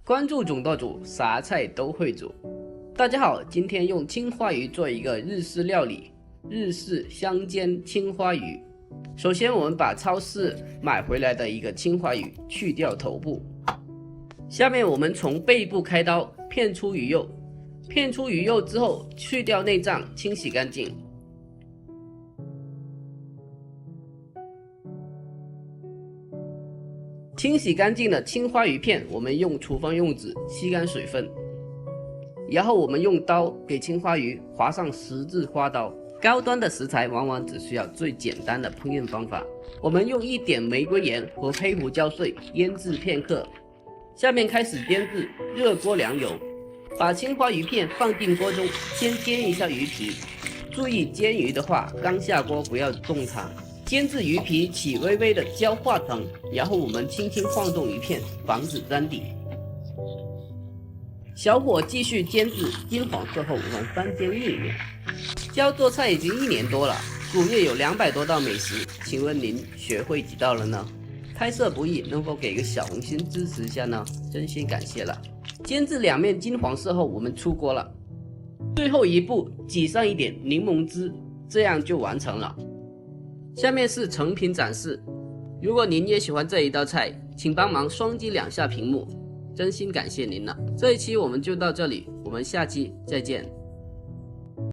关注总舵主，啥菜都会煮。大家好，今天用青花鱼做一个日式料理，日式香煎青花鱼。首先我们把超市买回来的一个青花鱼去掉头部，下面我们从背部开刀片出鱼肉，片出鱼肉之后去掉内脏，清洗干净。清洗干净的青花鱼片，我们用厨房用纸吸干水分，然后我们用刀给青花鱼划上十字花刀。高端的食材往往只需要最简单的烹饪方法，我们用一点玫瑰盐和黑胡椒碎腌制片刻。下面开始煎制，热锅凉油，把青花鱼片放进锅中，先煎一下鱼皮。注意煎鱼的话，刚下锅不要动它。煎至鱼皮起微微的焦化层，然后我们轻轻晃动鱼片，防止粘底。小火继续煎至金黄色后，我们翻煎1年。教做菜已经1年多了，主页有200多道美食，请问您学会几道了呢？拍摄不易，能否给个小红心支持一下呢？真心感谢了。煎至两面金黄色后，我们出锅了。最后一步，挤上一点柠檬汁，这样就完成了。下面是成品展示，如果您也喜欢这一道菜，请帮忙双击2下屏幕，真心感谢您了。这一期我们就到这里，我们下期再见。